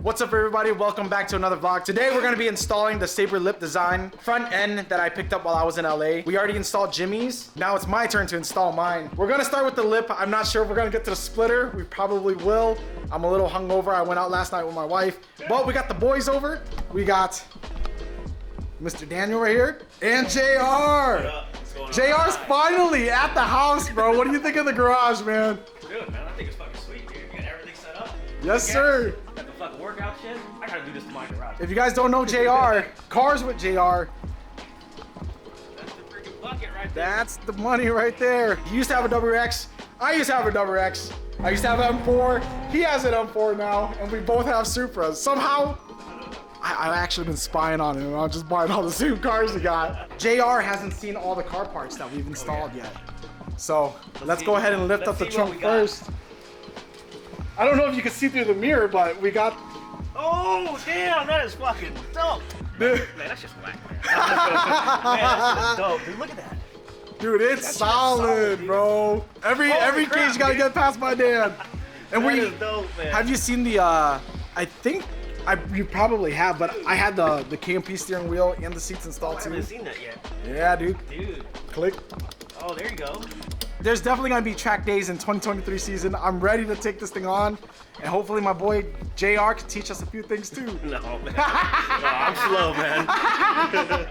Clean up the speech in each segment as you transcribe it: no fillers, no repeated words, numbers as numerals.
What's up everybody, welcome back to another vlog. Today we're going to be installing the Sayber lip design front end that I picked up while I was in LA. We already installed Jimmy's. Now it's my turn to install mine. We're going to start with the lip. I'm not sure if we're going to get to the splitter. We probably will. I'm a little hungover. I went out last night with my wife. But we got the boys over. We got Mr. Daniel right here and JR. JR's finally at the house, bro. What do you think of the garage, man? Dude, man, I think it's fucking sweet, dude. You got everything set up. Yes, sir. Got the fucking workout shit. I gotta do this to my garage. If you guys don't know JR, cars with JR. That's the freaking bucket right there. That's the money right there. He used to have a WX. I used to have a WX. I used to have an M4. He has an M4 now, and we both have Supras. Somehow, I've actually been spying on him. I'm just buying all the same cars he got. JR hasn't seen all the car parts that we've installed yet. So let's go ahead and lift up the trunk first. I don't know if you can see through the mirror, but we got... Oh, damn, that is fucking dope. Man, that's just whack, man. Man, that's just dope, dude. Look at that. Dude, it's solid, bro. Every cage you gotta get past my dad. And that is dope, man. Have you seen the, I think, you probably have, but I had the KMP steering wheel and the seats installed too. I haven't seen that yet. Yeah, dude. Dude. Click. Oh, there you go. There's definitely gonna be track days in 2023 season. I'm ready to take this thing on, and hopefully my boy JR can teach us a few things too. No, man. No, I'm slow, man.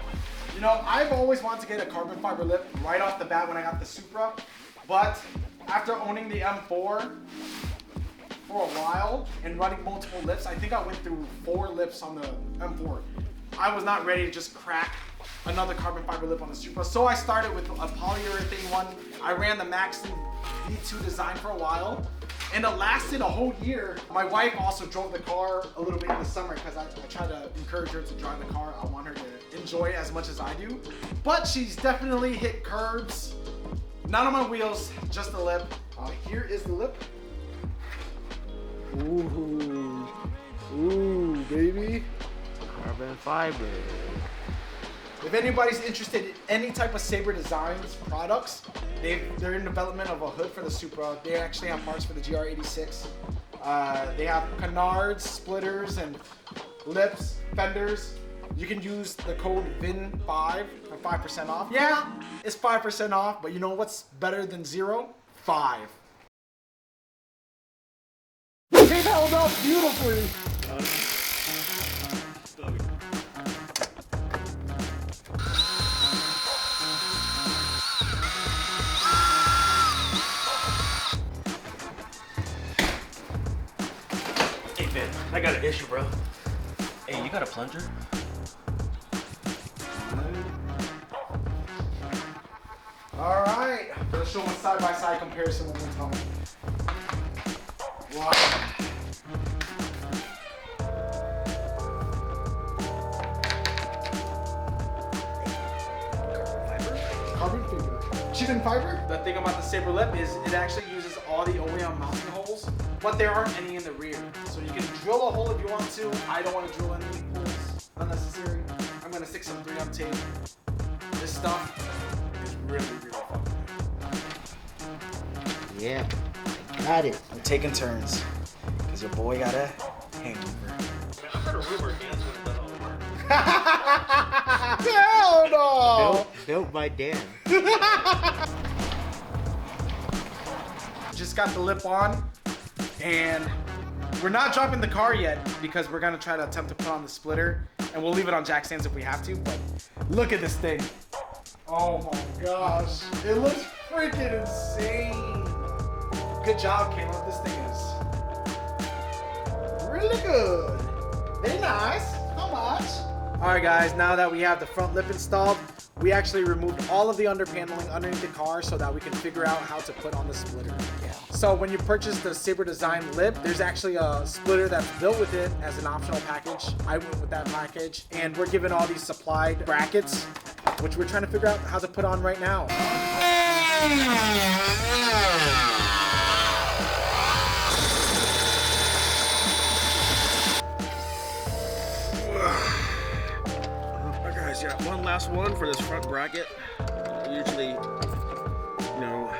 You know, I've always wanted to get a carbon fiber lip right off the bat when I got the Supra, but after owning the M4 for a while and running multiple lips, I think I went through 4 lips on the M4. I was not ready to just crack another carbon fiber lip on the Supra, so I started with a polyurethane one. I ran the Michelin V3 design for a while, and it lasted a whole year. My wife also drove the car a little bit in the summer because I try to encourage her to drive the car. I want her to enjoy it as much as I do. But she's definitely hit curbs. None of my wheels, just the lip. Here is the lip. Ooh, ooh, baby. Carbon fiber. If anybody's interested in any type of Sayber Designs products, they're in development of a hood for the Supra. They actually have parts for the GR86. They have canards, splitters, and lips, fenders. You can use the code VIN5 for 5% off. Yeah, it's 5% off, but you know what's better than 0? 5. It held up beautifully. I got an issue, bro. Hey, you got a plunger? All right, let's show them a side-by-side comparison one more time. Wow. Carbon fiber. Chicken fiber? The thing about the Sayber lip is it actually uses all the OEM mounting holes, but there aren't any in the rear. So you can drill a hole if you want to. I don't want to drill any holes unnecessary. I'm gonna stick some 3M tape. This stuff is really fun. Yeah, I got it. I'm taking turns, because your boy got a hangover. I've heard a rumor Dan's would have done all the work. Hell no! Built by Dan. Just got the lip on, and we're not dropping the car yet because we're gonna try to attempt to put on the splitter, and we'll leave it on jack stands if we have to, but look at this thing. Oh my gosh, it looks freaking insane. Good job, Caleb. This thing is really good. Very nice. How much? All right, guys, now that we have the front lip installed, we actually removed all of the underpaneling underneath the car so that we can figure out how to put on the splitter. Yeah. So when you purchase the Sayber Design lip, there's actually a splitter that's built with it as an optional package. I went with that package, and we're given all these supplied brackets, which we're trying to figure out how to put on right now. Got one last one for this front bracket. Usually, you know,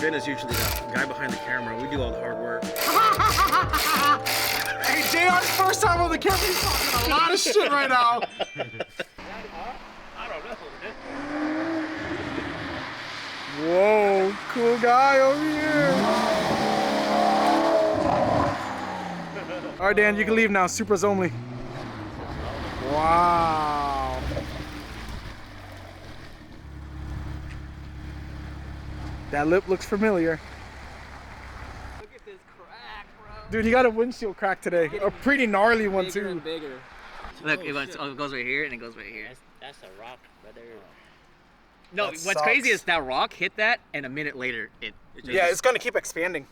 Ben is usually the guy behind the camera. We do all the hard work. Hey, JR's first time on the camera, he's talking a lot of shit right now. I don't know. Whoa, cool guy over here. All right, Dan, you can leave now. Supras only. Wow. That lip looks familiar. Look at this crack, bro. Dude, he got a windshield crack today. A pretty gnarly one, Bigger too. and bigger. Look, it goes right here and it goes right here. That's a rock, brother. No, That what's sucks. crazy is that rock hit that, and a minute later, it just... Yeah, it's gonna keep expanding.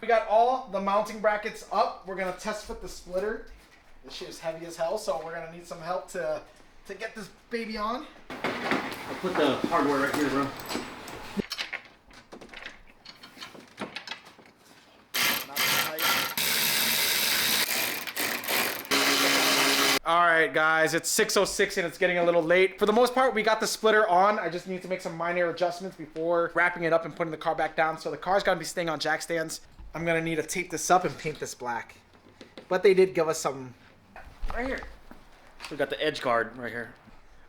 We got all the mounting brackets up. We're gonna test fit the splitter. This shit is heavy as hell, so we're gonna need some help to get this baby on. I'll put the hardware right here, bro. All right, guys, it's 6:06 and it's getting a little late. For the most part, we got the splitter on. I just need to make some minor adjustments before wrapping it up and putting the car back down. So the car's gonna be staying on jack stands. I'm gonna need to tape this up and paint this black. But they did give us some right here. We got the edge guard right here.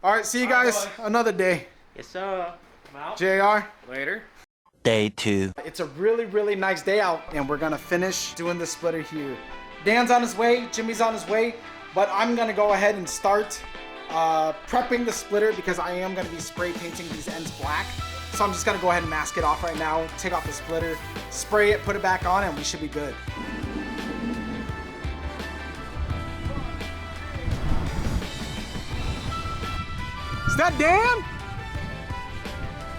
All right, see you guys another day. Yes, sir. I'm out. JR. Later. Day 2. It's a really, really nice day out, and we're gonna finish doing the splitter here. Dan's on his way, Jimmy's on his way, but I'm gonna go ahead and start prepping the splitter because I am gonna be spray painting these ends black. So I'm just gonna go ahead and mask it off right now, take off the splitter, spray it, put it back on, and we should be good. Is that Dan?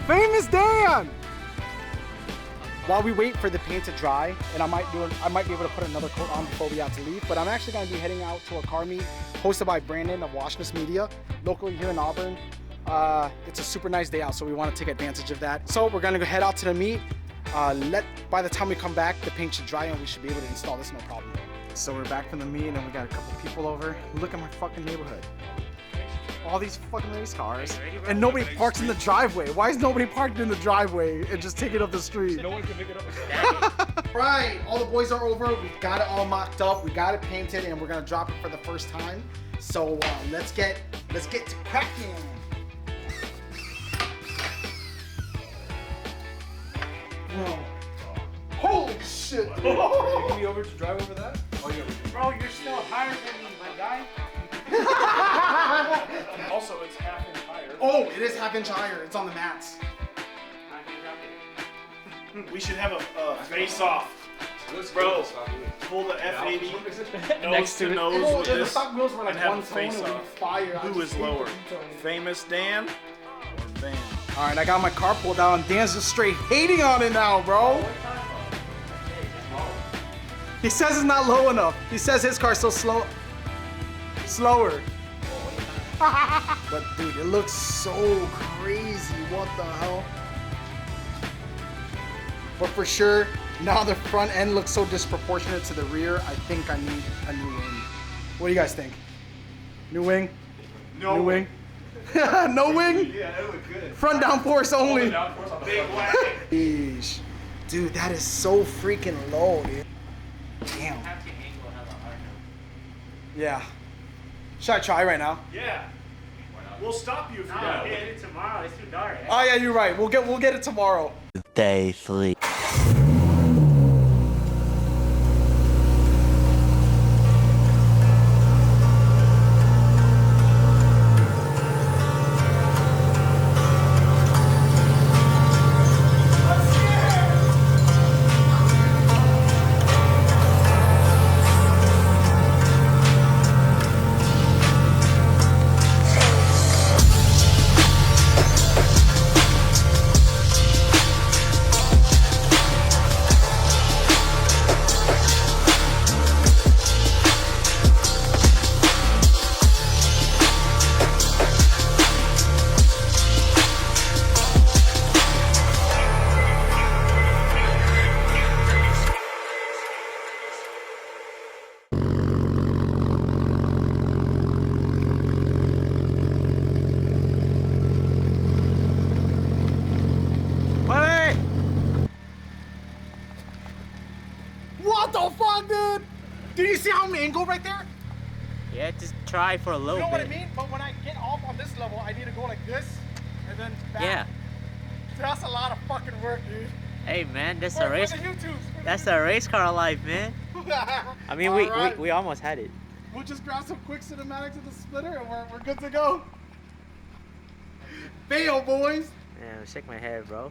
Famous Dan! While we wait for the paint to dry, and I might be able to put another coat on before we have to leave, but I'm actually going to be heading out to a car meet hosted by Brandon of Washness Media, locally here in Auburn. It's a super nice day out, so we want to take advantage of that. So we're going to head out to the meet. By the time we come back, the paint should dry and we should be able to install this no problem. So we're back from the meet and we got a couple people over. Look at my fucking neighborhood. All these fucking race cars, and nobody parks in the driveway. Why is nobody parked in the driveway and just taking up the street? No one can pick it up. Right, all the boys are over. We got it all mocked up. We got it painted, and we're gonna drop it for the first time. So let's get to cracking. Whoa. Holy shit! You gonna be over to drive over that? Oh, yeah. Bro, you're still higher than me, my guy. Also, it's half inch higher. Oh, it is half-inch higher. It's on the mats. We should have a face-off. Bro, pull the F80 nose to nose Oh, with the this stock wheels were like and have one a tone and face-off. fire. I Who just is hate lower, the detail. Famous Dan or Van? All right, I got my car pulled down. Dan's just straight hating on it now, bro. He says it's not low enough. He says his car's still slower. But dude, it looks so crazy. What the hell? But for sure, now the front end looks so disproportionate to the rear. I think I need a new wing. What do you guys think? New wing? New wing? No wing? Yeah, that looked good. Front downforce only. Big whack. Yeesh. Dude, that is so freaking low, dude. Damn. Yeah. Should I try right now? Yeah. We'll stop you if you No, don't. we'll get it tomorrow. It's too dark. Oh yeah, you're right. We'll get it tomorrow. Day 3. Did you see how I'm angled right there? Yeah, just try for a little You know what I bit. mean? But when I get off on this level, I need to go like this and then back. Yeah. So that's a lot of fucking work, dude. Hey man, that's For a race. the YouTubes. That's a race car life, man. I mean, Alright. we almost had it. We'll just grab some quick cinematics of the splitter and we're good to go. Fail, boys. Yeah, shake my head, bro.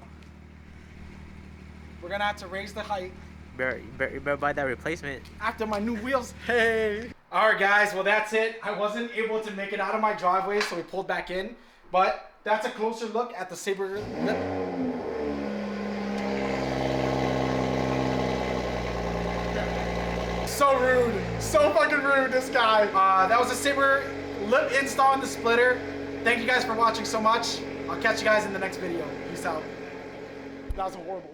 We're gonna have to raise the height You better buy that replacement. after my new wheels. Hey. All right, guys. Well, that's it. I wasn't able to make it out of my driveway, so we pulled back in. But that's a closer look at the Sayber. So rude. So fucking rude, this guy. That was a Sayber lip install in the splitter. Thank you guys for watching so much. I'll catch you guys in the next video. Peace out. That was a horrible